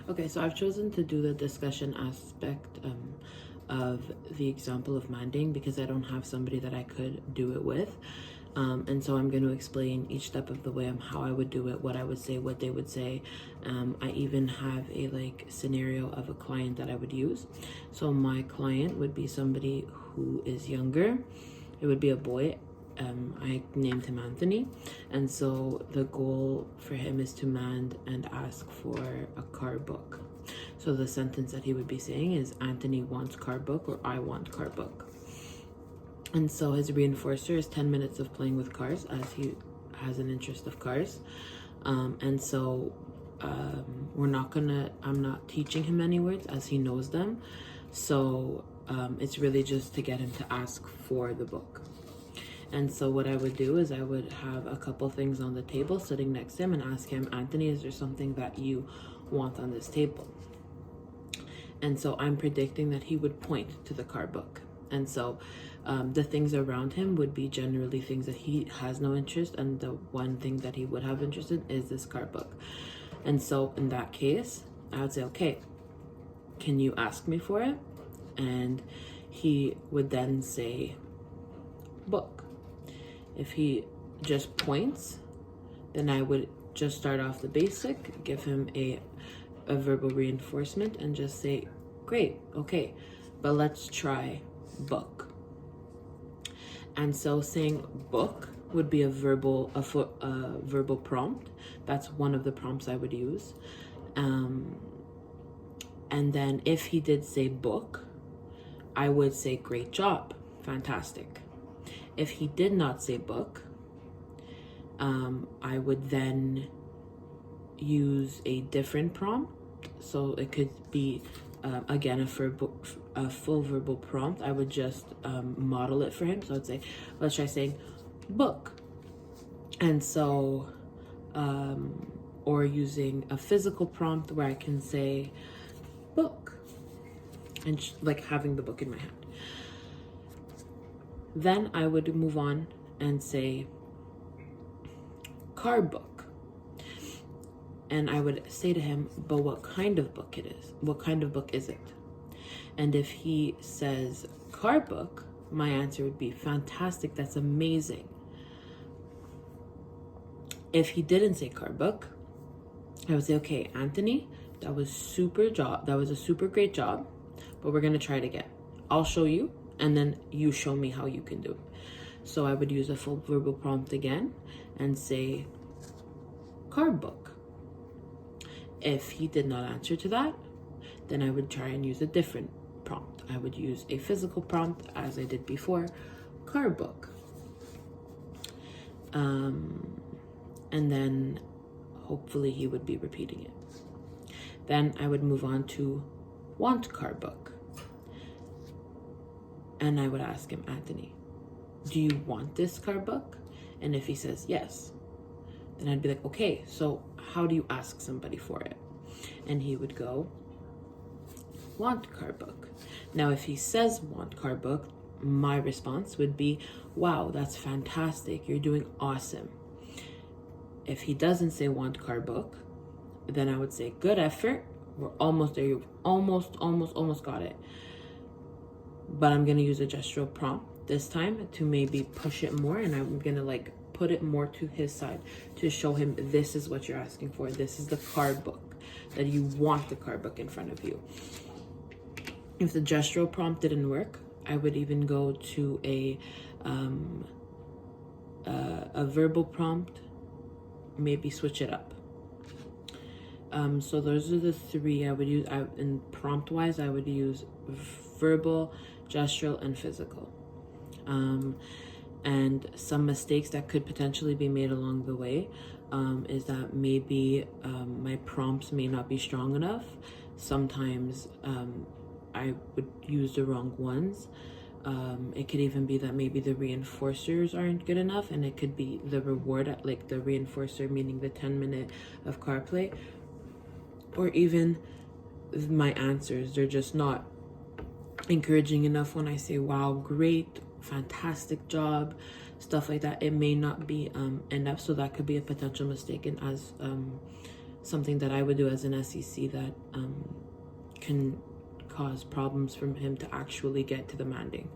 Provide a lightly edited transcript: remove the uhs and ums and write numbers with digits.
Okay, so I've chosen to do the discussion aspect of the example of manding because I don't have somebody that I could do it with. And so I'm going to explain each step of the way on how I would do it, what I would say, what they would say. I even have a scenario of a client that I would use. So my client would be somebody who is younger. It would be a boy. I named him Anthony, and so the goal for him is to mand and ask for a car book. So the sentence that he would be saying is, Anthony wants car book, or I want car book. And so his reinforcer is 10 minutes of playing with cars, as he has an interest of cars. And so I'm not teaching him any words as he knows them. So it's really just to get him to ask for the book. And so what I would do is I would have a couple things on the table sitting next to him and ask him, Anthony, is there something that you want on this table? And so I'm predicting that he would point to the car book. And so the things around him would be generally things that he has no interest, and the one thing that he would have interest in is this car book. And so in that case, I would say, okay, can you ask me for it? And he would then say, book. If he just points, then I would just start off the basic, give him a verbal reinforcement, and just say, great, okay, but let's try book. And so saying book would be a verbal prompt. That's one of the prompts I would use. And then if he did say book, I would say great job, fantastic. If he did not say book, I would then use a different prompt. So it could be, again, a full verbal prompt. I would just model it for him. So I'd say, let's try saying book. And so, or using a physical prompt where I can say book, and having the book in my hand. Then I would move on and say car book. And I would say to him, but what kind of book it is? What kind of book is it? And if he says car book, my answer would be fantastic, that's amazing. If he didn't say car book, I would say, okay, Anthony, that was a super great job, but we're gonna try it again. I'll show you, and then you show me how you can do it. So I would use a full verbal prompt again and say car book. If he did not answer to that, then I would try and use a different prompt. I would use a physical prompt, as I did before, car book. And then hopefully he would be repeating it. Then I would move on to want car book. And I would ask him, Anthony, do you want this car book? And if he says yes, then I'd be like, okay, so how do you ask somebody for it? And he would go, want car book. Now, if he says want car book, my response would be, wow, that's fantastic. You're doing awesome. If he doesn't say want car book, then I would say, good effort. We're almost there. You've almost got it. But I'm going to use a gestural prompt this time to maybe push it more, and I'm going to put it more to his side to show him this is what you're asking for. This is the card book, that you want the card book in front of you. If the gestural prompt didn't work, I would even go to a verbal prompt, maybe switch it up. So those are the three I would use. And prompt wise, I would use verbal, gestural, and physical. And some mistakes that could potentially be made along the way is that maybe my prompts may not be strong enough. Sometimes I would use the wrong ones. It could even be that maybe the reinforcers aren't good enough, and it could be the reward, the reinforcer, meaning the 10-minute of car play, or even my answers, they're just not encouraging enough. When I say wow, great, fantastic job, stuff like that, it may not be enough. So that could be a potential mistake. And as something that I would do as an SEC that can cause problems for him to actually get to the manding.